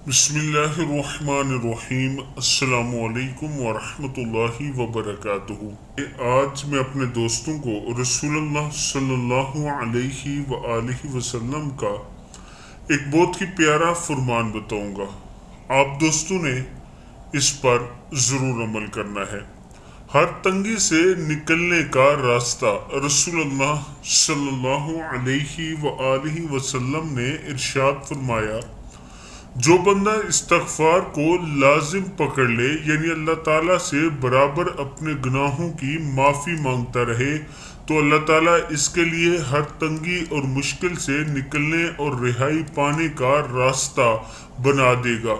بسم اللہ الرحمن الرحیم۔ السلام علیکم ورحمۃ اللہ وبرکاتہ۔ آج میں اپنے دوستوں کو رسول اللہ صلی اللہ علیہ وآلہ وسلم کا ایک بہت ہی پیارا فرمان بتاؤں گا۔ آپ دوستوں نے اس پر ضرور عمل کرنا ہے۔ ہر تنگی سے نکلنے کا راستہ رسول اللہ صلی اللہ علیہ وآلہ وسلم نے ارشاد فرمایا، جو بندہ استغفار کو لازم پکڑ لے، یعنی اللہ تعالیٰ سے برابر اپنے گناہوں کی معافی مانگتا رہے، تو اللہ تعالیٰ اس کے لیے ہر تنگی اور مشکل سے نکلنے اور رہائی پانے کا راستہ بنا دے گا،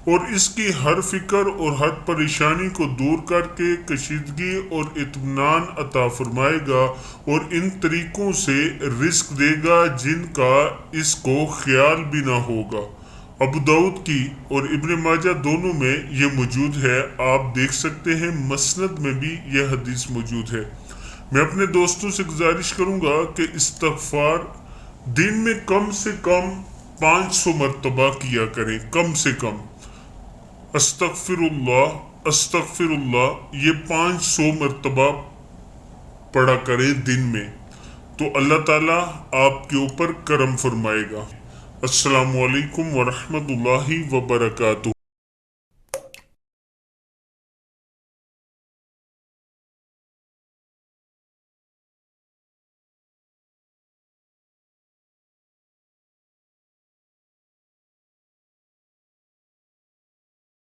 اور اس کی ہر فکر اور ہر پریشانی کو دور کر کے کشیدگی اور اطمینان عطا فرمائے گا، اور ان طریقوں سے رزق دے گا جن کا اس کو خیال بھی نہ ہوگا۔ ابو داؤد کی اور ابن ماجہ دونوں میں یہ موجود ہے۔ آپ دیکھ سکتے ہیں مسند میں بھی یہ حدیث موجود ہے۔ میں اپنے دوستوں سے گزارش کروں گا کہ استغفار دن میں کم سے کم 500 مرتبہ کیا کریں، کم سے کم۔ استغفر اللہ یہ 500 مرتبہ پڑھا کریں دن میں، تو اللہ تعالیٰ آپ کے اوپر کرم فرمائے گا۔ السلام علیکم ورحمۃ اللہ وبرکاتہ۔